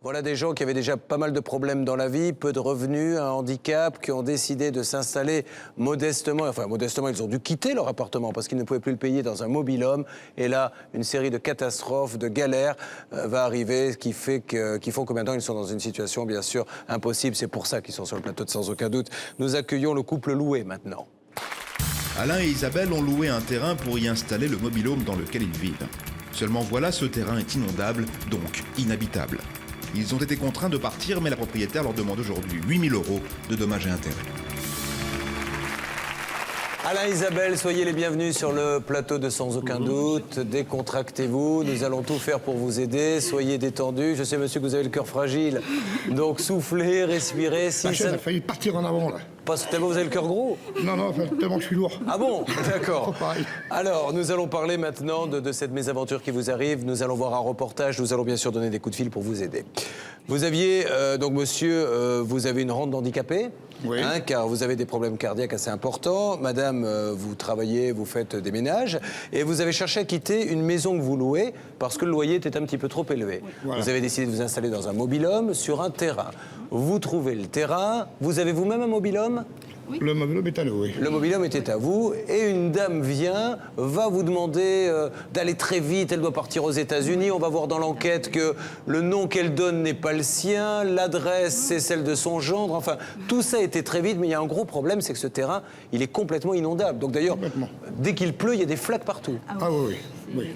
Voilà des gens qui avaient déjà pas mal de problèmes dans la vie, peu de revenus, un handicap, qui ont décidé de s'installer modestement. Enfin, modestement, ils ont dû quitter leur appartement parce qu'ils ne pouvaient plus le payer dans un mobil-home. Et là, une série de catastrophes, de galères va arriver, qui font que maintenant, ils sont dans une situation, bien sûr, impossible. C'est pour ça qu'ils sont sur le plateau de Sans aucun doute. Nous accueillons le couple Loué maintenant. Alain et Isabelle ont loué un terrain pour y installer le mobil-home dans lequel ils vivent. Seulement voilà, ce terrain est inondable, donc inhabitable. Ils ont été contraints de partir, mais la propriétaire leur demande aujourd'hui 8 000 € de dommages et intérêts. Alain, Isabelle, soyez les bienvenus sur le plateau de Sans aucun doute. Décontractez-vous, nous allons tout faire pour vous aider. Soyez détendus. Je sais, monsieur, que vous avez le cœur fragile. Donc soufflez, respirez. Si Ma chaise a failli partir en avant, là. Parce que tellement vous avez le cœur gros? Non, tellement je suis lourd. Ah bon? D'accord. Pareil. Alors, nous allons parler maintenant de cette mésaventure qui vous arrive. Nous allons voir un reportage. Nous allons bien sûr donner des coups de fil pour vous aider. Vous aviez, donc monsieur, vous avez une rente d'handicapé? Oui. Hein, car vous avez des problèmes cardiaques assez importants. Madame, vous travaillez, vous faites des ménages. Et vous avez cherché à quitter une maison que vous louez parce que le loyer était un petit peu trop élevé. Oui. Voilà. Vous avez décidé de vous installer dans un mobil-home sur un terrain. Vous trouvez le terrain. Vous avez vous-même un mobil-home? Oui. Le mobil-home est à nous, oui. Le mobil-home était à vous, et une dame vient, va vous demander d'aller très vite, elle doit partir aux États-Unis. On va voir dans l'enquête que le nom qu'elle donne n'est pas le sien, l'adresse c'est celle de son gendre, enfin, tout ça était très vite, mais il y a un gros problème, c'est que ce terrain, il est complètement inondable. Donc d'ailleurs, dès qu'il pleut, il y a des flaques partout. Ah oui, oui.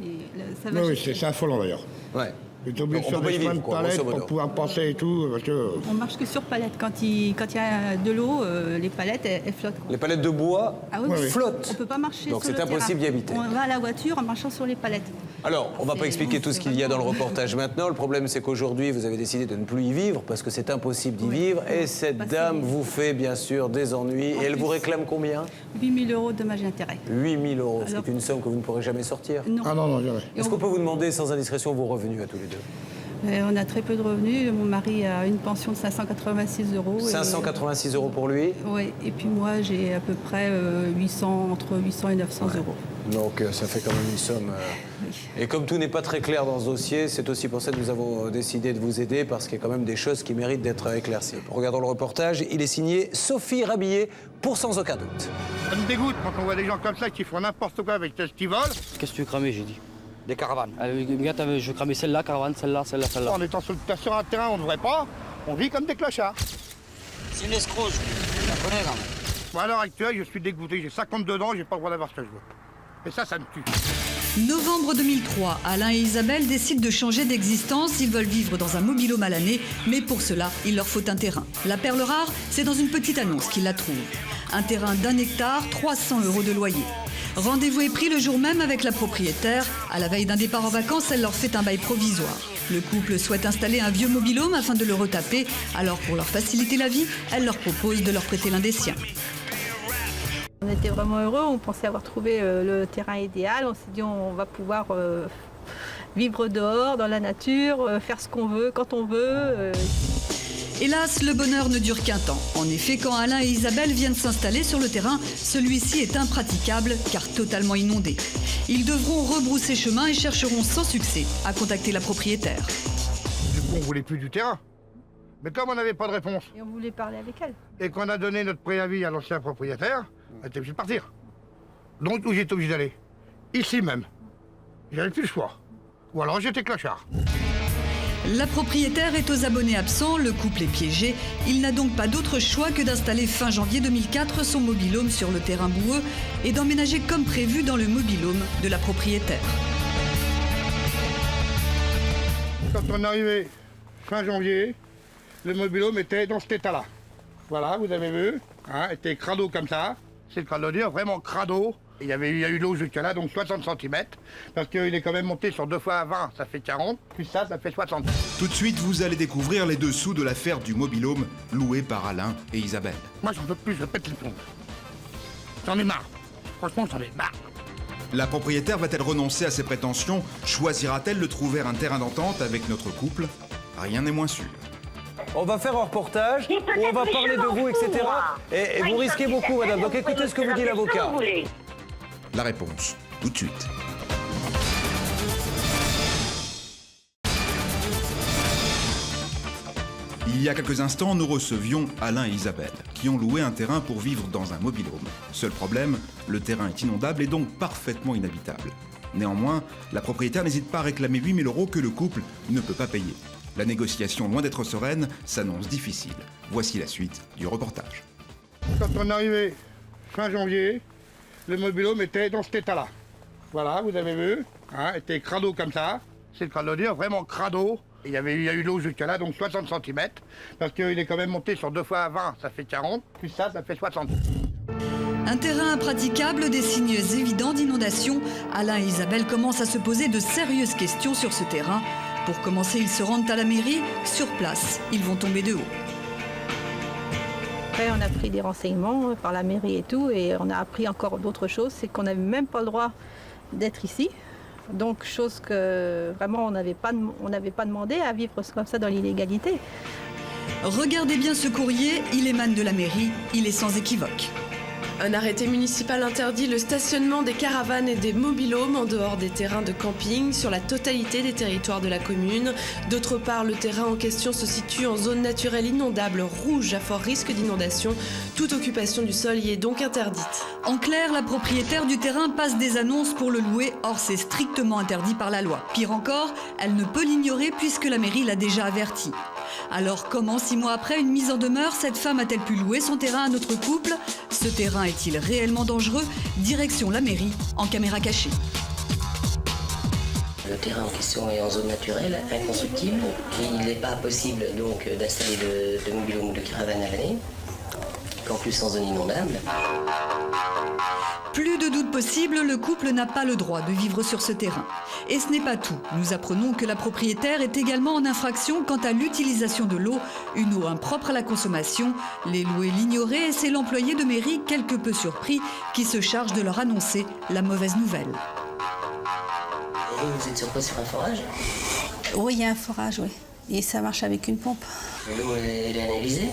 Oui, c'est affolant d'ailleurs. Ouais. J'ai obligé de faire des chemins de palettes pour pouvoir passer et tout. Parce que... On marche que sur palettes. Quand il y a de l'eau, les palettes, elles flottent. Les palettes de bois flottent. On ne peut pas marcher sur le terrain. Donc c'est impossible d'y habiter. On va à la voiture en marchant sur les palettes. Alors, on ne va pas expliquer tout ce qu'il y a dans le reportage maintenant. Le problème, c'est qu'aujourd'hui, vous avez décidé de ne plus y vivre parce que c'est impossible d'y vivre. Et cette dame vous fait, bien sûr, des ennuis. Et elle vous réclame combien? 8 000 € de dommages et intérêts. 8 000 €, c'est une somme que vous ne pourrez jamais sortir? Non. Ah non, jamais. Est-ce qu'on peut vous demander, sans indiscrétion, vos revenus à tous les deux? On a très peu de revenus. Mon mari a une pension de 586 €. 586 € pour lui? Oui, et puis moi, j'ai à peu près entre 800 et 900 €. Donc ça fait quand même une somme. Et comme tout n'est pas très clair dans ce dossier, c'est aussi pour ça que nous avons décidé de vous aider, parce qu'il y a quand même des choses qui méritent d'être éclaircies. Regardons le reportage. Il est signé Sophie Rabillet pour Sans aucun doute. Ça me dégoûte quand on voit des gens comme ça qui font n'importe quoi avec ce qu'ils volent. Qu'est-ce que tu veux cramer, j'ai dit? Des caravanes. Regarde, je veux cramer celle-là, caravane, celle-là, celle-là, celle-là. En étant sur un terrain, on ne devrait pas. On vit comme des clochards. C'est une escroche. Tu connais, quand même. Moi, à l'heure actuelle, je suis dégoûté. J'ai 52 ans, j'ai pas le droit d'avoir ce que je veux. Et ça me tue. Novembre 2003, Alain et Isabelle décident de changer d'existence. Ils veulent vivre dans un mobil-home à l'année, mais pour cela, il leur faut un terrain. La perle rare, c'est dans une petite annonce qu'ils la trouvent. Un terrain d'1 hectare, 300 € de loyer. Rendez-vous est pris le jour même avec la propriétaire. À la veille d'un départ en vacances, elle leur fait un bail provisoire. Le couple souhaite installer un vieux mobil-home afin de le retaper. Alors, pour leur faciliter la vie, elle leur propose de leur prêter l'un des siens. On était vraiment heureux, on pensait avoir trouvé le terrain idéal. On s'est dit on va pouvoir vivre dehors, dans la nature, faire ce qu'on veut, quand on veut. Hélas, le bonheur ne dure qu'un temps. En effet, quand Alain et Isabelle viennent s'installer sur le terrain, celui-ci est impraticable car totalement inondé. Ils devront rebrousser chemin et chercheront sans succès à contacter la propriétaire. Du coup, on voulait plus du terrain. Mais comme on n'avait pas de réponse, Et on voulait parler avec elle. et qu'on a donné notre préavis à l'ancien propriétaire, elle était obligée de partir. Donc, où j'étais obligé d'aller? Ici même. J'avais plus le choix. Ou alors j'étais clochard. La propriétaire est aux abonnés absents, le couple est piégé. Il n'a donc pas d'autre choix que d'installer fin janvier 2004 son mobil-home sur le terrain boueux et d'emménager comme prévu dans le mobil-home de la propriétaire. Quand on est arrivé fin janvier, le mobil-home était dans cet état-là. Voilà, vous avez vu, hein, était crado comme ça. C'est le cas de le dire, vraiment crado. Il y a eu l'eau jusqu'à là, donc 60 cm, parce qu'il est quand même monté sur 2 fois 20, ça fait 40, puis ça fait 60. Tout de suite, vous allez découvrir les dessous de l'affaire du mobil-home loué par Alain et Isabelle. Moi, j'en peux plus, je pète les plombs. J'en ai marre. Franchement, j'en ai marre. La propriétaire va-t-elle renoncer à ses prétentions? Choisira-t-elle de trouver un terrain d'entente avec notre couple? Rien n'est moins sûr. On va faire un reportage où on va parler de vous, etc. Et vous risquez beaucoup, madame. Donc écoutez ce que vous dit l'avocat. La réponse, tout de suite. Il y a quelques instants, nous recevions Alain et Isabelle, qui ont loué un terrain pour vivre dans un mobil-home. Seul problème, le terrain est inondable et donc parfaitement inhabitable. Néanmoins, la propriétaire n'hésite pas à réclamer 8 000 € que le couple ne peut pas payer. La négociation, loin d'être sereine, s'annonce difficile. Voici la suite du reportage. Quand on est arrivé fin janvier, le mobil-home était dans cet état-là. Voilà, vous avez vu, hein, était crado comme ça. C'est le cas de le dire, vraiment crado. Il y a eu l'eau jusqu'à là, donc 60 cm, parce qu'il est quand même monté sur 2 fois 20, ça fait 40, plus ça fait 60. Un terrain impraticable, des signes évidents d'inondation. Alain et Isabelle commencent à se poser de sérieuses questions sur ce terrain. Pour commencer, ils se rendent à la mairie. Sur place, ils vont tomber de haut. Après, on a pris des renseignements par la mairie et tout, et on a appris encore d'autres choses, c'est qu'on n'avait même pas le droit d'être ici. Donc, chose que vraiment on n'avait pas demandé à vivre comme ça dans l'illégalité. Regardez bien ce courrier, il émane de la mairie, il est sans équivoque. Un arrêté municipal interdit le stationnement des caravanes et des mobil-homes en dehors des terrains de camping sur la totalité des territoires de la commune. D'autre part, le terrain en question se situe en zone naturelle inondable rouge à fort risque d'inondation. Toute occupation du sol y est donc interdite. En clair, la propriétaire du terrain passe des annonces pour le louer, or c'est strictement interdit par la loi. Pire encore, elle ne peut l'ignorer puisque la mairie l'a déjà averti. Alors comment, 6 mois après une mise en demeure, cette femme a-t-elle pu louer son terrain à notre couple? Ce terrain est-il réellement dangereux? Direction la mairie, en caméra cachée. Le terrain en question est en zone naturelle, inconstructible. Il n'est pas possible donc d'installer de mobil-home ou de caravane à l'année, qu'en plus en zone inondable. Plus de doute possible, le couple n'a pas le droit de vivre sur ce terrain. Et ce n'est pas tout. Nous apprenons que la propriétaire est également en infraction quant à l'utilisation de l'eau, une eau impropre à la consommation. Les louer l'ignorer et c'est l'employé de mairie, quelque peu surpris, qui se charge de leur annoncer la mauvaise nouvelle. Et vous êtes sur quoi? Sur un forage? Oui, il y a un forage, oui. Et ça marche avec une pompe. L'eau, elle est analysée?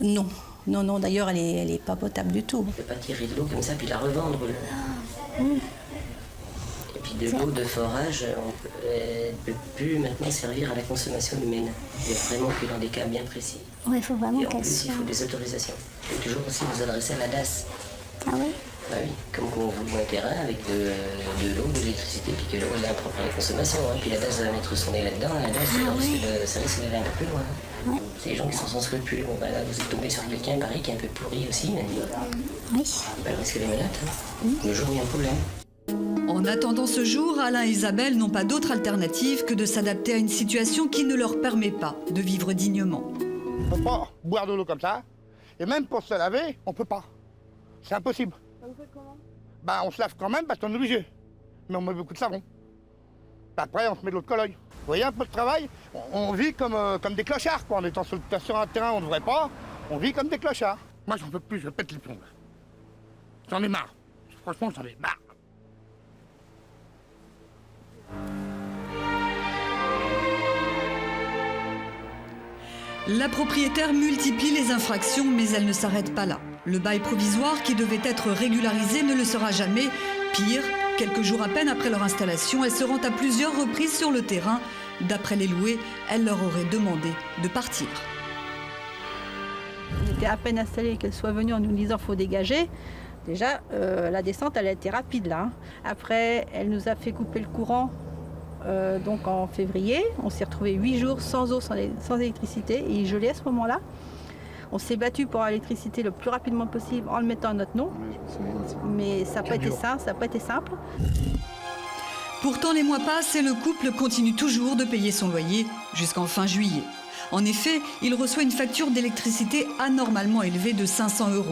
Non. Non, d'ailleurs, elle est pas potable du tout. On ne peut pas tirer de l'eau comme ça puis la revendre. Et puis de l'eau de forage, elle ne peut plus maintenant servir à la consommation humaine. Il n'y a vraiment que dans des cas bien précis. Oui, il faut vraiment et en qu'elle plus, soit... il faut des autorisations. Il faut toujours aussi vous adresser à la DAS. Ah oui? Bah oui, comme quand vous louez un terrain avec de l'eau, de l'électricité, puis que l'eau est impropre à la consommation. Hein. Puis la DAS va mettre son nez là-dedans, la DAS, ça risque d'aller un peu plus loin. Ouais. C'est les gens qui sont sans scrupules. Bon, bah là, vous êtes tombé sur quelqu'un, pareil, qui est un peu pourri aussi, mais Oui. bah, le risque des menottes, hein. Le jour où il y a un problème. En attendant ce jour, Alain et Isabelle n'ont pas d'autre alternative que de s'adapter à une situation qui ne leur permet pas de vivre dignement. On ne peut pas boire de l'eau comme ça, et même pour se laver, on ne peut pas. C'est impossible. On fait comment? Bah, on se lave quand même parce qu'on est obligé. Mais on met beaucoup de savon. Après, on se met de l'eau de Cologne. Vous voyez un peu de travail? On vit comme des clochards, quoi. En étant sur un terrain où on ne devrait pas, on vit comme des clochards. Moi, j'en peux plus, je pète les plombs. J'en ai marre. Franchement, j'en ai marre. La propriétaire multiplie les infractions, mais elle ne s'arrête pas là. Le bail provisoire qui devait être régularisé ne le sera jamais. Pire, quelques jours à peine après leur installation, elle se rend à plusieurs reprises sur le terrain. D'après les loués, elle leur aurait demandé de partir. On était à peine installés qu'elle soit venue en nous disant faut dégager. Déjà, la descente, elle a été rapide là. Après, elle nous a fait couper le courant donc en février. On s'est retrouvés 8 jours sans eau, sans électricité. Et il gelait à ce moment-là. On s'est battu pour avoir l'électricité le plus rapidement possible en le mettant à notre nom. Mais ça n'a pas été simple, ça n'a pas été simple. Pourtant, les mois passent et le couple continue toujours de payer son loyer jusqu'en fin juillet. En effet, il reçoit une facture d'électricité anormalement élevée de 500 €.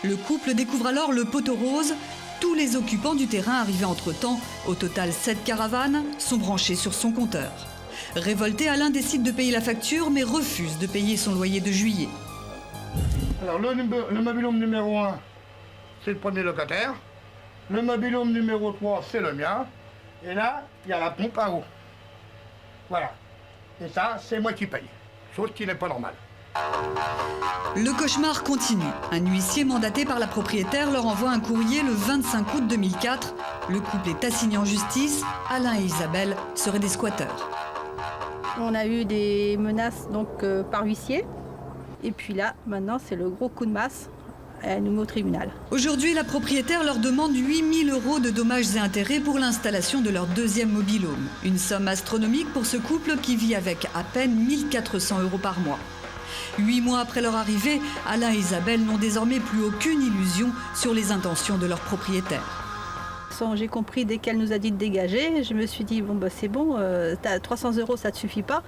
Le couple découvre alors le poteau rose. Tous les occupants du terrain arrivés entre-temps, au total 7 caravanes, sont branchés sur son compteur. Révolté, Alain décide de payer la facture, mais refuse de payer son loyer de juillet. Alors, le mobil-home numéro 1, c'est le premier locataire. Le mobil-home numéro 3, c'est le mien. Et là, il y a la pompe à eau. Voilà. Et ça, c'est moi qui paye. Chose qui n'est pas normale. Le cauchemar continue. Un huissier mandaté par la propriétaire leur envoie un courrier le 25 août 2004. Le couple est assigné en justice. Alain et Isabelle seraient des squatteurs. On a eu des menaces donc, par huissier. Et puis là, maintenant, c'est le gros coup de masse. Elle nous met au tribunal. Aujourd'hui, la propriétaire leur demande 8 000 € de dommages et intérêts pour l'installation de leur deuxième mobil-home. Une somme astronomique pour ce couple qui vit avec à peine 1 400 € par mois. 8 mois après leur arrivée, Alain et Isabelle n'ont désormais plus aucune illusion sur les intentions de leur propriétaire. J'ai compris dès qu'elle nous a dit de dégager, je me suis dit bon bah c'est bon, 300 € ça ne te suffit pas,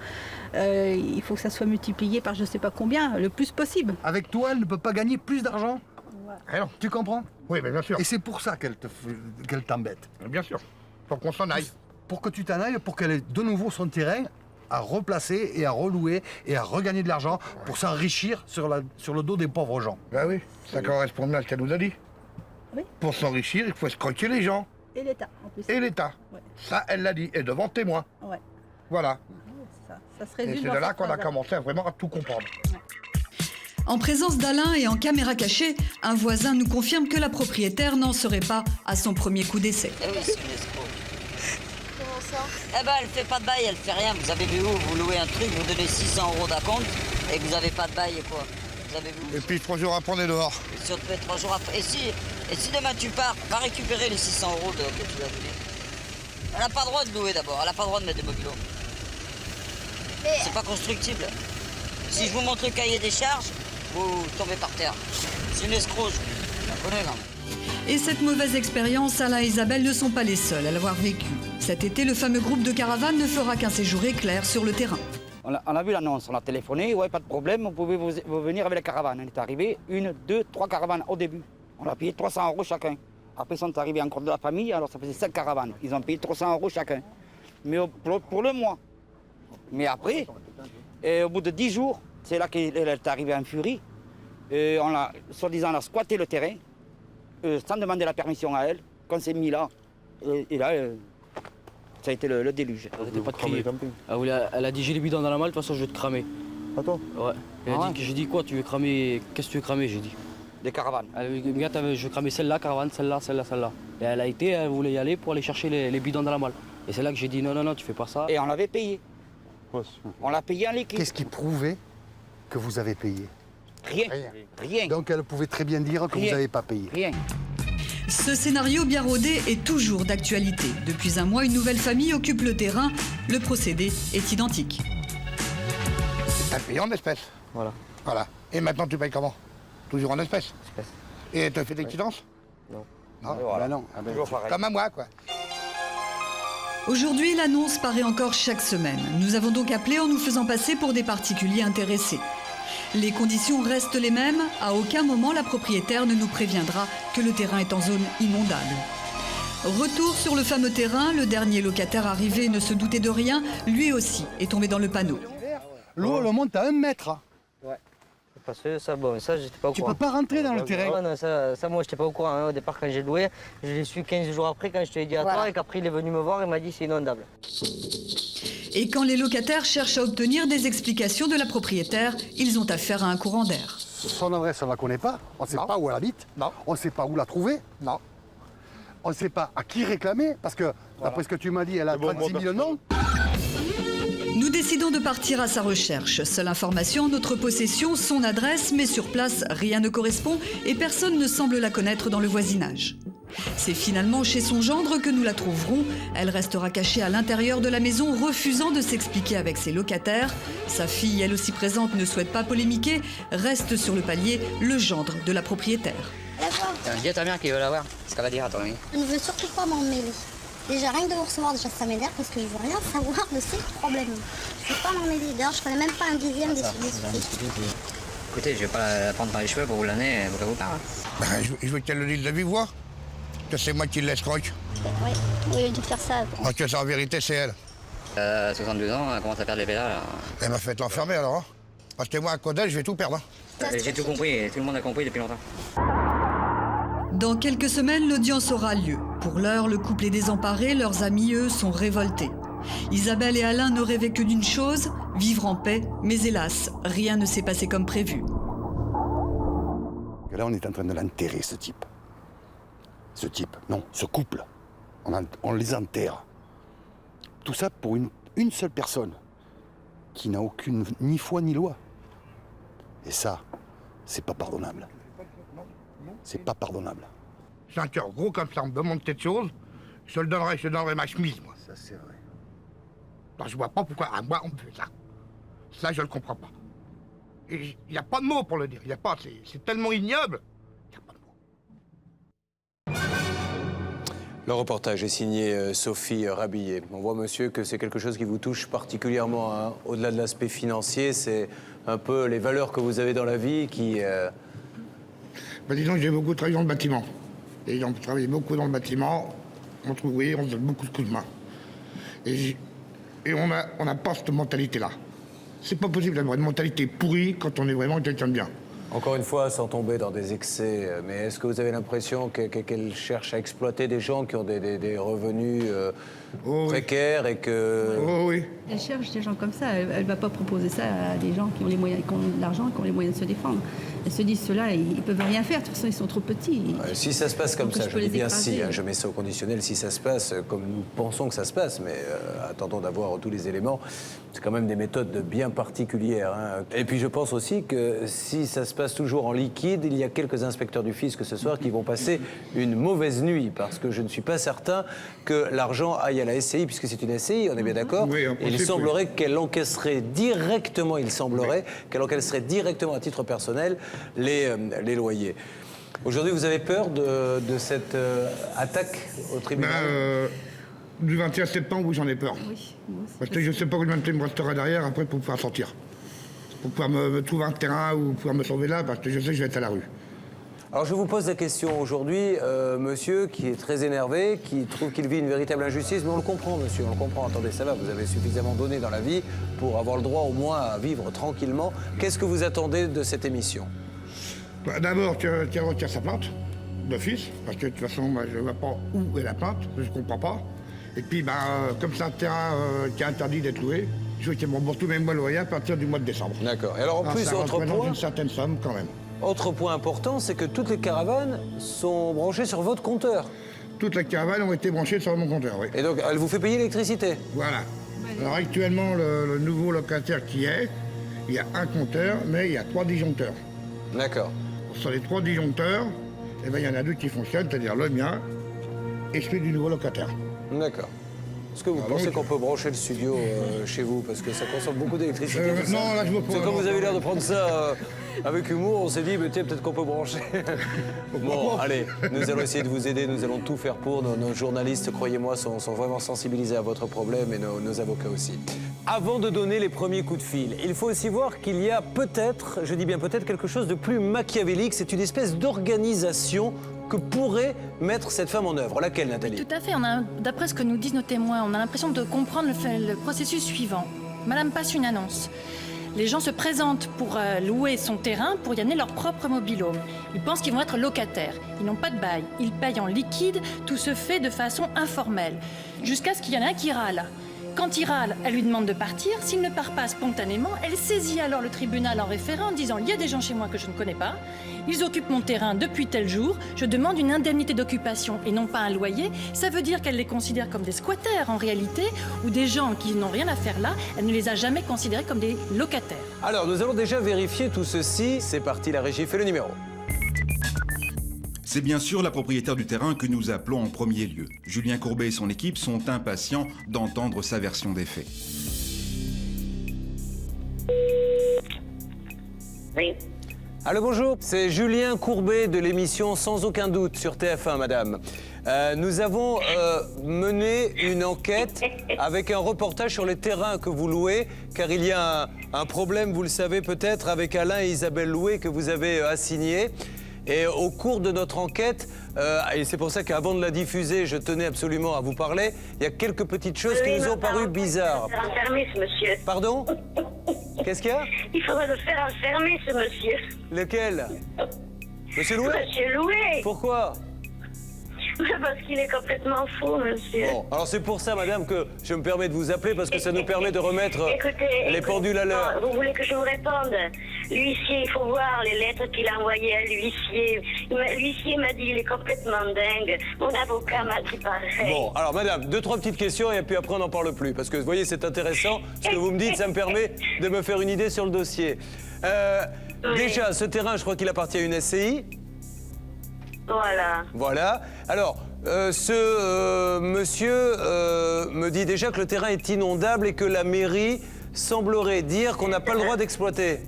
il faut que ça soit multiplié par je ne sais pas combien, le plus possible. Avec toi, elle ne peut pas gagner plus d'argent. Eh non. Tu comprends? Oui, mais bien sûr. Et c'est pour ça qu'elle t'embête. Bien sûr. Pour qu'on s'en aille. Pour que tu t'en ailles, pour qu'elle ait de nouveau son terrain à replacer et à relouer et à regagner de l'argent pour s'enrichir sur le dos des pauvres gens. Ben oui, ça correspond bien à ce qu'elle nous a dit. Oui. Pour s'enrichir, il faut escroquer les gens. Et l'État en plus. Et l'État. Ouais. Ça, elle l'a dit, et devant témoin. Ouais. Voilà. Ça se Et résume c'est dans de là cette qu'on a phrase-là. commencé à vraiment à tout comprendre. En présence d'Alain et en caméra cachée, un voisin nous confirme que la propriétaire n'en serait pas à son premier coup d'essai. Eh oui, c'est une escroc. Comment ça? Eh ben, elle fait pas de bail, elle fait rien. Vous avez vu où? Vous louez un truc, vous donnez 600 € d'acompte et que vous avez pas de bail et quoi? Vous avez vu où? Et puis 3 jours après, on est dehors. Et si on te fait 3 jours après. Et si demain tu pars, va récupérer les 600 € que tu lui as donné. Elle n'a pas le droit de louer d'abord, elle n'a pas le droit de mettre des mobilos. C'est pas constructible. Si je vous montre le cahier des charges, vous tombez par terre. C'est une escroc, je la connais là. Et cette mauvaise expérience, Alain et Isabelle ne sont pas les seuls à l'avoir vécue. Cet été, le fameux groupe de caravanes ne fera qu'un séjour éclair sur le terrain. On a vu l'annonce, on a téléphoné, ouais, pas de problème, vous pouvez vous venir avec la caravane. On est arrivé, 1, 2, 3 caravanes au début. On a payé 300 € chacun. Après, ils sont arrivés encore de la famille, alors ça faisait 5 caravanes. Ils ont payé 300 € chacun. Mais pour le mois. Mais après, au bout de 10 jours, c'est là qu'elle est arrivée en furie. On a, soi-disant, squatté le terrain, sans demander la permission à elle, qu'on s'est mis là. Et là, ça a été le déluge. C'était pas de crier. Elle a dit j'ai les bidons dans la malle, de toute façon je vais te cramer. Attends. Ouais. J'ai dit quoi, tu veux cramer? Qu'est-ce que tu veux cramer? J'ai dit. Des caravanes. Je veux cramer celle-là, caravane, celle-là, celle-là, celle-là. Et elle a été, elle voulait y aller pour aller chercher les bidons dans la malle. Et c'est là que j'ai dit non, tu fais pas ça. Et on l'avait payé. On l'a payé en liquide. Qu'est-ce qui prouvait que vous avez payé? Rien. Donc elle pouvait très bien dire que vous n'avez pas payé. Rien. Ce scénario bien rodé est toujours d'actualité. Depuis un mois, une nouvelle famille occupe le terrain. Le procédé est identique. Elle paye en espèces. Voilà. Voilà. Et maintenant, tu payes comment? Toujours en espèces. Et elle te fait des quittances? Non. Non. Voilà. Non. Toujours pareil. Comme à moi, quoi. Aujourd'hui, l'annonce paraît encore chaque semaine. Nous avons donc appelé en nous faisant passer pour des particuliers intéressés. Les conditions restent les mêmes. À aucun moment, la propriétaire ne nous préviendra que le terrain est en zone inondable. Retour sur le fameux terrain. Le dernier locataire arrivé ne se doutait de rien. Lui aussi est tombé dans le panneau. L'eau, elle monte à 1 mètre. Ouais. Parce que ça, bon, ça, j'étais pas au Tu courant. peux pas rentrer dans le terrain. Ouais, non, ça, moi, j'étais pas au courant. Hein. Au départ, quand j'ai loué, je l'ai su 15 jours après, quand je te l'ai dit à toi, et qu'après, il est venu me voir et m'a dit c'est inondable. Et quand les locataires cherchent à obtenir des explications de la propriétaire, ils ont affaire à un courant d'air. Son adresse, on ne la connaît pas. On ne sait pas où elle habite. Non. On ne sait pas où la trouver. Non. On ne sait pas à qui réclamer. Parce que, d'après ce que tu m'as dit, elle a 36 000 noms. Nous décidons de partir à sa recherche. Seule information en notre possession, son adresse, mais sur place, rien ne correspond et personne ne semble la connaître dans le voisinage. C'est finalement chez son gendre que nous la trouverons. Elle restera cachée à l'intérieur de la maison, refusant de s'expliquer avec ses locataires. Sa fille, elle aussi présente, ne souhaite pas polémiquer. Reste sur le palier le gendre de la propriétaire. Dis à ta mère qui veut la voir. Ce qu'elle va dire à ton ami. Je ne veux surtout pas m'en mêler. Déjà, rien que de vous recevoir, déjà, ça m'énerve parce que je veux rien savoir de ces problèmes. Je ne veux pas m'en mêler. D'ailleurs, je connais même pas un dixième des soucis. Écoutez, je vais pas la prendre par les cheveux pour vous l'année, vous parle. Je veux qu'elle le dise de vive voix. Que c'est moi qui l'escroque. Oui, au lieu de faire ça. Parce que ça, en vérité, c'est elle. 62 ans, elle commence à perdre les pédales. Elle m'a fait l'enfermer alors. Hein. Parce que moi, à Codel, je vais tout perdre. Hein. J'ai tout compris, et tout le monde a compris depuis longtemps. Dans quelques semaines, l'audience aura lieu. Pour l'heure, le couple est désemparé, leurs amis, eux, sont révoltés. Isabelle et Alain ne rêvaient que d'une chose, vivre en paix, mais hélas, rien ne s'est passé comme prévu. Là, on est en train de l'enterrer, ce type. Non, ce couple. On les enterre. Tout ça pour une seule personne. qui n'a aucune ni foi ni loi. Et ça, c'est pas pardonnable. C'est pas pardonnable. J'ai un cœur gros comme ça, on me demande quelque chose, je te le donnerai, je te donnerai ma chemise, moi. Ça, c'est vrai. Alors, je vois pas pourquoi à moi on me fait ça. Ça, je le comprends pas. Et il n'y a pas de mots pour le dire, il y a pas, c'est tellement ignoble. Le reportage est signé Sophie Rabillet. On voit, monsieur, que c'est quelque chose qui vous touche particulièrement, hein. Au-delà de l'aspect financier, c'est un peu les valeurs que vous avez dans la vie qui... Ben, disons que j'ai beaucoup travaillé dans le bâtiment. Et on travaille beaucoup dans le bâtiment, entre ouvriers, on donne beaucoup de coups de main. Et on n'a pas cette mentalité-là. C'est pas possible d'avoir une mentalité pourrie quand on est vraiment quelqu'un de bien. Encore une fois, sans tomber dans des excès, mais est-ce que vous avez l'impression qu'elle cherche à exploiter des gens qui ont des revenus précaires et que... Oh oui. Elle cherche des gens comme ça. Elle ne va pas proposer ça à des gens qui ont les moyens, qui ont de l'argent, qui ont les moyens de se défendre. Elle se dit, ceux-là, ils ne peuvent rien faire. De toute façon, ils sont trop petits. Si ça se passe comme ça, je dis bien écraser. si, hein, je mets ça au conditionnel, si ça se passe comme nous pensons que ça se passe, mais attendons d'avoir tous les éléments. C'est quand même des méthodes bien particulières, hein. Et puis je pense aussi que si ça se passe toujours en liquide, il y a quelques inspecteurs du fisc ce soir qui vont passer une mauvaise nuit, parce que je ne suis pas certain que l'argent aille à la SCI, puisque c'est une SCI, on est bien d'accord. Oui, en et il principe, semblerait qu'elle encaisserait directement, qu'elle encaisserait directement à titre personnel les loyers. Aujourd'hui, vous avez peur de cette attaque au tribunal Du 21 septembre, oui, j'en ai peur. Oui, Parce que je ne sais pas combien de temps il me restera derrière après pour pouvoir sortir. Pour pouvoir me trouver un terrain ou pouvoir me sauver là, parce que je sais que je vais être à la rue. Alors je vous pose la question aujourd'hui, monsieur qui est très énervé, qui trouve qu'il vit une véritable injustice, mais on le comprend, monsieur, on le comprend. Attendez, ça va, vous avez suffisamment donné dans la vie pour avoir le droit au moins à vivre tranquillement. Qu'est-ce que vous attendez de cette émission? Bah, d'abord, qu'elle retire sa plainte d'office, parce que de toute façon, moi, je ne vois pas où est la plainte, je ne comprends pas. Et puis, comme c'est un terrain qui est interdit d'être loué, je veux qu'il me rembourse tous mes mois de loyer à partir du mois de décembre. D'accord. Et alors en plus, ça autre représente point, une certaine somme quand même. Autre point important, c'est que toutes les caravanes sont branchées sur votre compteur. Toutes les caravanes ont été branchées sur mon compteur, oui. Et donc, elle vous fait payer l'électricité? Voilà. Alors actuellement, le nouveau locataire qui est, il y a un compteur, mais il y a 3 disjoncteurs. D'accord. Sur les 3 disjoncteurs, eh ben, il y en a 2 qui fonctionnent, c'est-à-dire le mien et celui du nouveau locataire. D'accord. Est-ce que vous pensez qu'on peut brancher le studio chez vous? Parce que ça consomme beaucoup d'électricité. Non, là, je veux pas. Comme vous avez l'air de prendre ça avec humour, on s'est dit, tiens, peut-être qu'on peut brancher. Bon, allez, nous allons essayer de vous aider, nous allons tout faire pour. Nos journalistes, croyez-moi, sont vraiment sensibilisés à votre problème et nos avocats aussi. Avant de donner les premiers coups de fil, il faut aussi voir qu'il y a peut-être, je dis bien peut-être, quelque chose de plus machiavélique. C'est une espèce d'organisation que pourrait mettre cette femme en œuvre. Laquelle, Nathalie? Tout à fait. D'après ce que nous disent nos témoins, on a l'impression de comprendre le processus suivant. Madame passe une annonce. Les gens se présentent pour louer son terrain, pour y amener leur propre mobil-home. Ils pensent qu'ils vont être locataires. Ils n'ont pas de bail. Ils payent en liquide. Tout se fait de façon informelle. Jusqu'à ce qu'il y en ait un qui râle. Quand il râle, elle lui demande de partir. S'il ne part pas spontanément, elle saisit alors le tribunal en référent en disant « Il y a des gens chez moi que je ne connais pas. Ils occupent mon terrain depuis tel jour. Je demande une indemnité d'occupation et non pas un loyer. » Ça veut dire qu'elle les considère comme des squatteurs en réalité, ou des gens qui n'ont rien à faire là. Elle ne les a jamais considérés comme des locataires. Alors, nous allons déjà vérifier tout ceci. C'est parti, la régie fait le numéro. C'est bien sûr la propriétaire du terrain que nous appelons en premier lieu. Julien Courbet et son équipe sont impatients d'entendre sa version des faits. Oui. Allô, bonjour, c'est Julien Courbet de l'émission Sans aucun doute sur TF1, madame. Nous avons mené une enquête avec un reportage sur les terrains que vous louez, car il y a un problème, vous le savez peut-être, avec Alain et Isabelle Loué que vous avez assigné. Et au cours de notre enquête, et c'est pour ça qu'avant de la diffuser, je tenais absolument à vous parler, il y a quelques petites choses qui nous ont paru bizarres. Il faudrait le faire enfermer, ce monsieur. Pardon? Qu'est-ce qu'il y a? Il faudrait le faire enfermer, ce monsieur. Lequel? Monsieur Loué? Monsieur Loué. Pourquoi? Parce qu'il est complètement fou, monsieur. Bon, alors c'est pour ça, madame, que je me permets de vous appeler, parce que ça nous permet de remettre Écoutez, les pendules à l'heure. Vous voulez que je vous réponde? L'huissier, il faut voir les lettres qu'il a envoyées à l'huissier. L'huissier m'a dit, il est complètement dingue. Mon avocat m'a dit pareil. Bon, alors madame, 2-3 petites questions et puis après on n'en parle plus. Parce que vous voyez, c'est intéressant. Ce que vous me dites, ça me permet de me faire une idée sur le dossier. Oui. Déjà, ce terrain, je crois qu'il appartient à une SCI. Voilà. Voilà. Alors, ce monsieur me dit déjà que le terrain est inondable et que la mairie semblerait dire qu'on n'a pas le droit d'exploiter.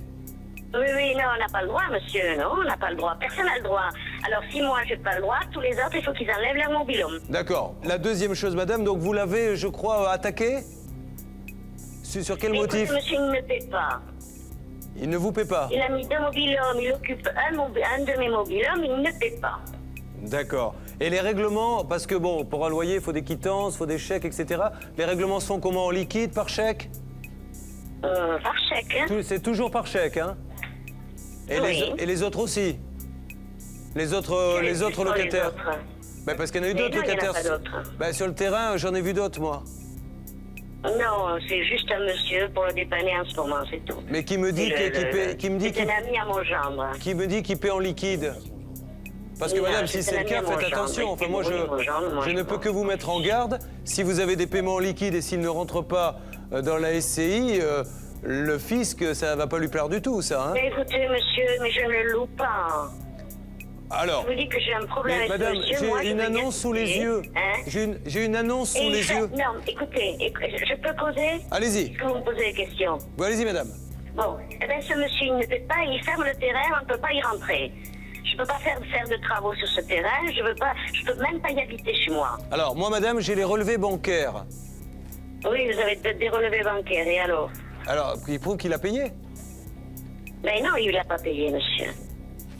Oui, non, on n'a pas le droit, monsieur. Non, on n'a pas le droit. Personne n'a le droit. Alors, si moi, j'ai pas le droit, tous les autres, il faut qu'ils enlèvent leur mobilhome. D'accord. La deuxième chose, madame, donc vous l'avez, je crois, attaqué? Sur quel motif? Écoutez, monsieur, il ne me paie pas. Il ne vous paie pas? Il a mis 2 mobilhomes, il occupe un de mes mobilhomes, il ne paie pas. D'accord. Et les règlements, parce que bon, pour un loyer, il faut des quittances, il faut des chèques, etc. Les règlements se font comment? En liquide, par chèque? Par chèque, hein. C'est toujours par chèque, hein? Et, oui. et les autres aussi? Les autres locataires? Ben, parce qu'il y en a eu d'autres locataires. Ben, sur le terrain, j'en ai vu d'autres, moi. Non, c'est juste un monsieur pour le dépanner en ce moment, c'est tout. Mais qui me dit C'est un ami à mon gendre. Qui me dit qu'il paie en liquide. Parce que Non, madame, si c'est c'est un le cas, ami à mon faites gendre. attention. Enfin, moi, Oui, mon gendre, je ne peux que vous mettre en garde. Si vous avez des paiements en liquide et s'ils ne rentrent pas dans la SCI, le fisc, ça ne va pas lui plaire du tout, ça. Hein. Mais écoutez, monsieur, mais je ne le loue pas. Alors, Je vous dis que j'ai un problème avec madame, monsieur. Moi, j'ai une je vais annonce sous les l'expliquer, yeux. hein. J'ai une annonce sous les yeux. Non, écoutez, je peux causer? Allez-y. Est-ce que vous me posez des questions? Bon, allez-y, madame. Bon, eh bien, ce monsieur, il ne peut pas, il ferme le terrain, on ne peut pas y rentrer. Je ne peux pas faire de travaux sur ce terrain, je peux même pas y habiter chez moi. Alors, moi, madame, j'ai les relevés bancaires. Oui, vous avez des relevés bancaires, et alors? Alors, il prouve qu'il a payé? Mais non, il ne l'a pas payé, monsieur.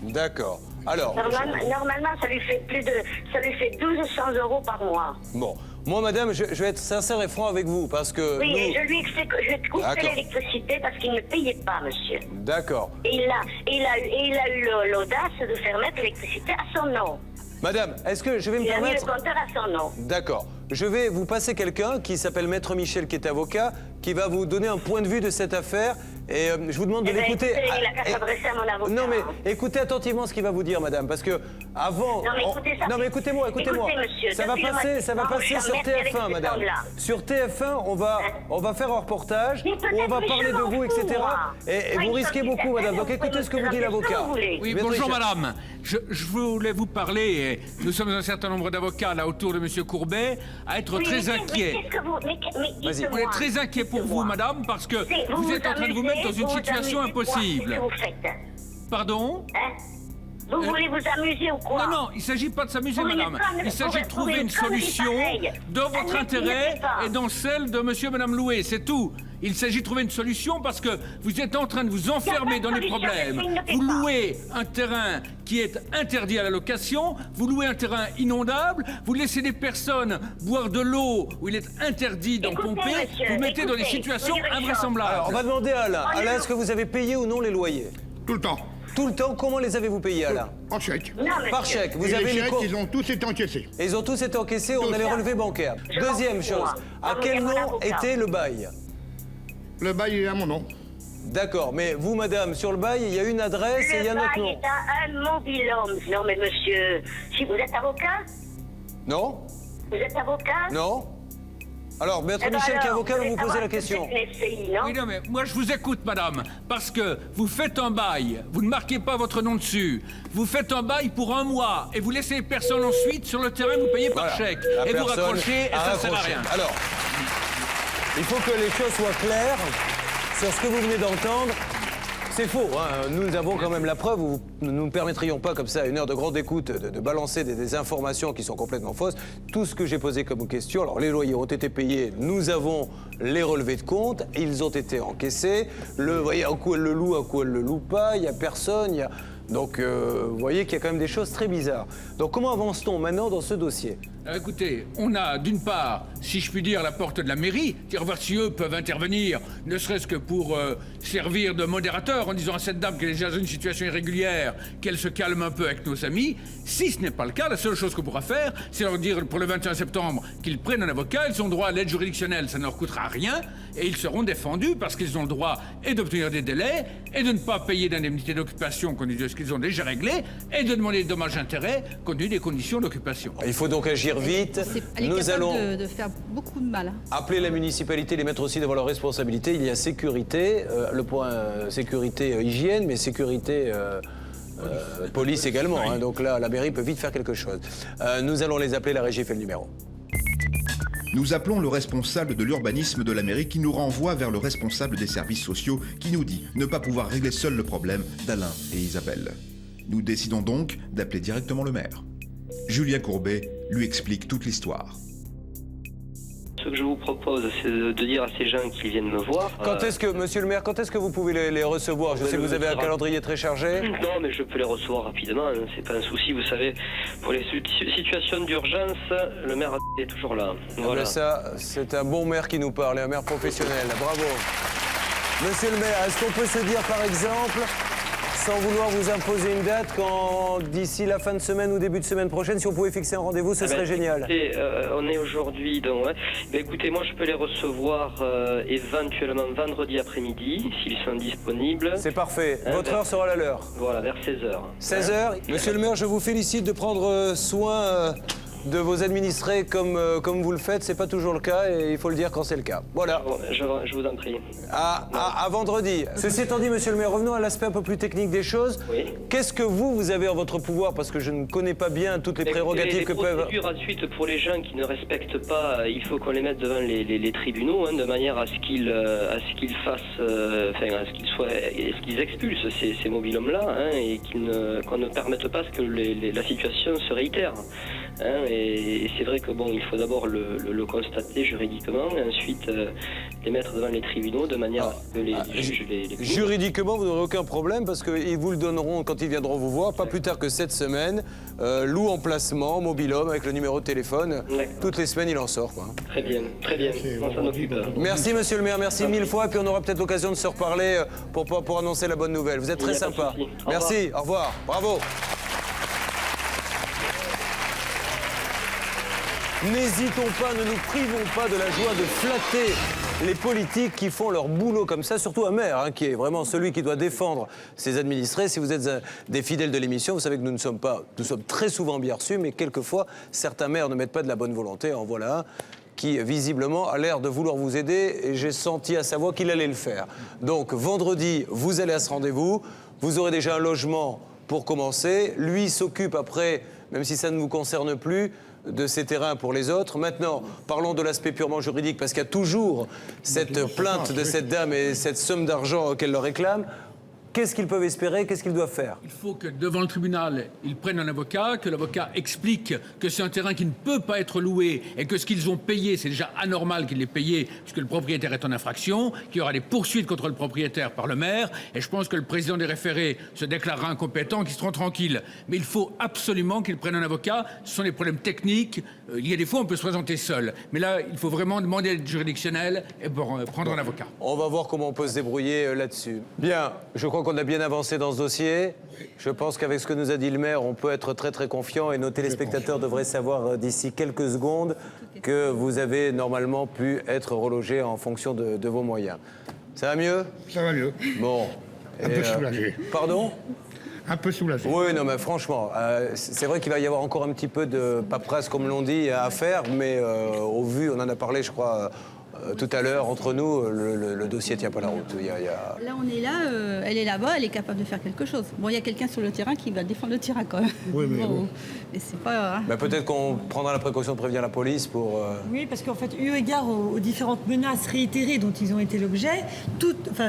D'accord. Alors... Normalement, ça lui fait 1200 € par mois. Bon. Moi, madame, je vais être sincère et franc avec vous, parce que... Oui, nous... et je lui explique que je coupe l'électricité parce qu'il ne payait pas, monsieur. D'accord. Et il a eu l'audace de faire mettre l'électricité à son nom. Madame, est-ce que je vais me permettre... Il a mis le compteur à son nom. D'accord. Je vais vous passer quelqu'un qui s'appelle Maître Michel, qui est avocat, qui va vous donner un point de vue de cette affaire. Et je vous demande de l'écouter. Il a qu'à s'adresser à mon avocat. Non, mais écoutez attentivement ce qu'il va vous dire, madame, parce que avant... Non, mais écoutez ça. Non, mais écoutez-moi. Écoutez, monsieur, ça va passer sur TF1, madame. Sur TF1, on va faire un reportage où on va parler de vous, etc. Et vous risquez beaucoup, madame. Donc écoutez ce que vous dit l'avocat. Oui, bonjour, madame. Je voulais vous parler, et nous sommes un certain nombre d'avocats là autour de monsieur Courbet, à être très inquiets. On est très inquiets pour vous, madame, parce que vous êtes en train de vous mettre dans une situation impossible. Pardon? Vous voulez vous amuser ou quoi? Non, il ne s'agit pas de s'amuser, madame. Il s'agit de trouver une solution dans votre intérêt et dans celle de monsieur et madame Loué, c'est tout. Il s'agit de trouver une solution parce que vous êtes en train de vous enfermer dans les problèmes. Vous louez un terrain qui est interdit à la location, vous louez un terrain inondable, vous laissez des personnes boire de l'eau où il est interdit d'en pomper, vous mettez dans des situations invraisemblables. Alors, on va demander à Alain. Alain, est-ce que vous avez payé ou non les loyers? Tout le temps. Tout le temps? Comment les avez-vous payés, Alain? En chèque. Par chèque. Vous Et avez les chèques, ils ont tous été encaissés. Et ils ont tous été encaissés, on a les relevés bancaires. Deuxième chose, à quel nom était le bail? Le bail est à mon nom. D'accord, mais vous, madame, sur le bail, il y a une adresse et il y a notre nom. Le bail est à un mobilhome. Non, mais monsieur, si vous êtes avocat? Non? Vous êtes avocat? Non? Alors, Maître Michel, qui est avocat, va vous poser la question. Oui, non, mais moi je vous écoute, madame, parce que vous faites un bail, vous ne marquez pas votre nom dessus, vous faites un bail pour 1 mois et vous laissez les personnes ensuite sur le terrain, vous payez par chèque. Et vous raccrochez et ça ne sert à rien. Alors, il faut que les choses soient claires sur ce que vous venez d'entendre. C'est faux, hein. Nous avons quand même la preuve, nous ne permettrions pas comme ça, à une heure de grande écoute, de balancer des informations qui sont complètement fausses. Tout ce que j'ai posé comme question, alors les loyers ont été payés, nous avons les relevés de compte, ils ont été encaissés. Vous voyez, un coup elle le loue, un coup elle le loue pas, il n'y a personne, Donc, vous voyez qu'il y a quand même des choses très bizarres. Donc, comment avance-t-on maintenant dans ce dossier? Écoutez, on a d'une part, si je puis dire, la porte de la mairie, dire voir si eux peuvent intervenir, ne serait-ce que pour servir de modérateur en disant à cette dame qu'elle est déjà dans une situation irrégulière, qu'elle se calme un peu avec nos amis. Si ce n'est pas le cas, la seule chose qu'on pourra faire, c'est leur dire pour le 21 septembre qu'ils prennent un avocat, ils ont droit à l'aide juridictionnelle, ça ne leur coûtera rien, et ils seront défendus parce qu'ils ont le droit et d'obtenir des délais, et de ne pas payer d'indemnité d'occupation compte tenu de ce qu'ils ont déjà réglé, et de demander des dommages-intérêts compte tenu des conditions d'occupation. Il faut donc agir vite. Elle est Nous capable allons de faire beaucoup de mal. appeler la municipalité, les mettre aussi devant leurs responsabilités. Il y a sécurité, le point sécurité hygiène, mais sécurité police également. Hein. Donc là, la mairie peut vite faire quelque chose. Nous allons les appeler, la régie fait le numéro. Nous appelons le responsable de l'urbanisme de la mairie qui nous renvoie vers le responsable des services sociaux qui nous dit ne pas pouvoir régler seul le problème d'Alain et Isabelle. Nous décidons donc d'appeler directement le maire. Julien Courbet lui explique toute l'histoire. Ce que je vous propose, c'est de dire à ces gens qui viennent me voir... Quand est-ce que, monsieur le maire, quand est-ce que vous pouvez les recevoir? Je sais que vous avez un calendrier très chargé. Non, mais je peux les recevoir rapidement, hein, c'est pas un souci, vous savez. Pour les situations d'urgence, le maire est toujours là. Voilà. Ben ça, c'est un bon maire qui nous parle, et un maire professionnel. Bravo. Monsieur le maire, est-ce qu'on peut se dire, par exemple, sans vouloir vous imposer une date, quand d'ici la fin de semaine ou début de semaine prochaine, si on pouvait fixer un rendez-vous, ce serait génial. Écoutez, on est aujourd'hui, donc ouais. Écoutez, moi je peux les recevoir éventuellement vendredi après-midi, s'ils sont disponibles. C'est parfait. Votre heure sera la leur. Voilà, vers 16h. 16h. Monsieur le maire, je vous félicite de prendre soin de vos administrés comme vous le faites. C'est pas toujours le cas et il faut le dire quand c'est le cas. Voilà. Bon, je vous en prie. À vendredi. Ceci étant dit, monsieur le maire, revenons à l'aspect un peu plus technique des choses. Oui. Qu'est-ce que vous avez en votre pouvoir? Parce que je ne connais pas bien toutes les prérogatives que peuvent... Les procédures ensuite pour les gens qui ne respectent pas, il faut qu'on les mette devant les tribunaux, hein, de manière à ce qu'ils fassent, à ce qu'ils expulsent ces mobilhommes-là, hein, et qu'on ne permette pas que la situation se réitère. Hein, et c'est vrai que bon, il faut d'abord le constater juridiquement, et ensuite les mettre devant les tribunaux de manière à ce que les juges les Juridiquement, vous n'aurez aucun problème parce qu'ils vous le donneront quand ils viendront vous voir, pas plus tard que cette semaine. Loue emplacement, mobil-home avec le numéro de téléphone. Toutes les semaines, il en sort, quoi. Très bien, on s'en occupe. Merci, monsieur le maire, merci mille fois. Et puis on aura peut-être l'occasion de se reparler pour annoncer la bonne nouvelle. Vous êtes très sympa. Merci, au revoir, bravo. N'hésitons pas, ne nous privons pas de la joie de flatter les politiques qui font leur boulot comme ça, surtout un maire, hein, qui est vraiment celui qui doit défendre ses administrés. Si vous êtes des fidèles de l'émission, vous savez que nous sommes très souvent bien reçus, mais quelquefois, certains maires ne mettent pas de la bonne volonté. En voilà un qui, visiblement, a l'air de vouloir vous aider, et j'ai senti à sa voix qu'il allait le faire. Donc, vendredi, vous allez à ce rendez-vous, vous aurez déjà un logement pour commencer. Lui s'occupe après, même si ça ne vous concerne plus, de ces terrains pour les autres. Maintenant, parlons de l'aspect purement juridique, parce qu'il y a toujours cette plainte de cette dame et cette somme d'argent qu'elle leur réclame. Qu'est-ce qu'ils peuvent espérer? Qu'est-ce qu'ils doivent faire? Il faut que devant le tribunal, ils prennent un avocat, que l'avocat explique que c'est un terrain qui ne peut pas être loué et que ce qu'ils ont payé, c'est déjà anormal qu'ils l'aient payé puisque le propriétaire est en infraction, qu'il y aura des poursuites contre le propriétaire par le maire, et je pense que le président des référés se déclarera incompétent, qu'ils seront tranquilles. Mais il faut absolument qu'ils prennent un avocat. Ce sont des problèmes techniques. Il y a des fois, on peut se présenter seul. Mais là, il faut vraiment demander l'aide juridictionnelle et prendre un avocat. On va voir comment on peut se débrouiller là-dessus. Bien, je crois qu'on a bien avancé dans ce dossier. Je pense qu'avec ce que nous a dit le maire, on peut être très très confiant, et nos téléspectateurs devraient savoir d'ici quelques secondes que vous avez normalement pu être relogé en fonction de vos moyens. Ça va mieux? Ça va mieux. Bon. Un peu soulagé. Pardon? Un peu soulagé. Oui, non, mais franchement, c'est vrai qu'il va y avoir encore un petit peu de paperasse, comme l'on dit, à faire, mais au vu, on en a parlé, je crois, tout à l'heure, entre nous, le dossier tient pas la route. Là, on est là, elle est là-bas, elle est capable de faire quelque chose. Bon, il y a quelqu'un sur le terrain qui va défendre le terrain, quand même. Oui, mais bon, mais c'est pas... Hein. Bah, peut-être qu'on prendra la précaution de prévenir la police pour... Oui, parce qu'en fait, eu égard aux différentes menaces réitérées dont ils ont été l'objet,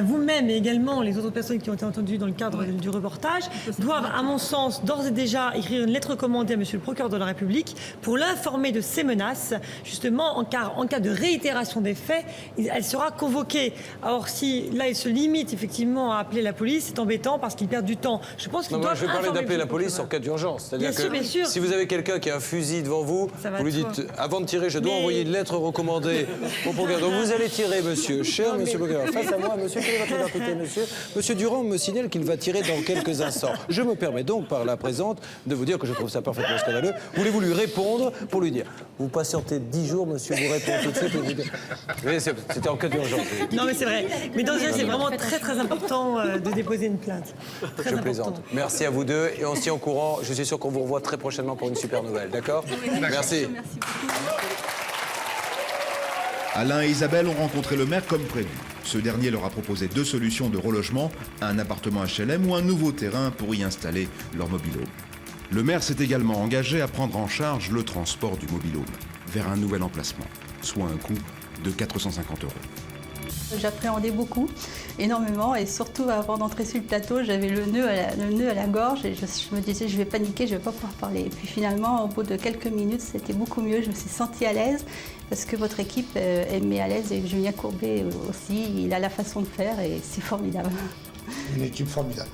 vous-même et également les autres personnes qui ont été entendues dans le cadre du reportage doivent, à mon sens, d'ores et déjà écrire une lettre commandée à monsieur le procureur de la République pour l'informer de ces menaces, justement, en cas de réitération des faits, fait, elle sera convoquée. Alors si là, il se limite effectivement à appeler la police, c'est embêtant parce qu'ils perdent du temps. Je pense qu'ils doivent je vais parler informer d'appeler le la police procureur. en cas d'urgence. C'est-à-dire Bien sûr, bien sûr. si vous avez quelqu'un qui a un fusil devant vous, vous lui dites, avant de tirer, je dois envoyer une lettre recommandée au procureur. Donc vous allez tirer, monsieur. Cher monsieur le procureur, face à moi, monsieur, quelle est votre identité, monsieur? Monsieur Durand me signale qu'il va tirer dans quelques instants. Je me permets donc, par la présente, de vous dire que je trouve ça parfaitement scandaleux. Voulez-vous lui répondre pour lui dire, vous patientez 10 jours, monsieur, vous répond tout de suite. Mais c'était en cas d'urgence. Non, mais c'est vrai. Mais dans ce cas, c'est vraiment très, très important de déposer une plainte. Très Je important. plaisante. Merci à vous deux et on se tient au courant. Je suis sûr qu'on vous revoit très prochainement pour une super nouvelle. D'accord? Merci. Alain et Isabelle ont rencontré le maire comme prévu. Ce dernier leur a proposé 2 solutions de relogement, un appartement HLM ou un nouveau terrain pour y installer leur mobil-home. Le maire s'est également engagé à prendre en charge le transport du mobil-home vers un nouvel emplacement, soit un coût de 450 €. J'appréhendais beaucoup, énormément, et surtout avant d'entrer sur le plateau, j'avais le nœud à la gorge et je me disais je vais paniquer, je vais pas pouvoir parler. Et puis finalement, au bout de quelques minutes, c'était beaucoup mieux, je me suis sentie à l'aise parce que votre équipe est mis à l'aise et Julien Courbet aussi, il a la façon de faire et c'est formidable. Une équipe formidable.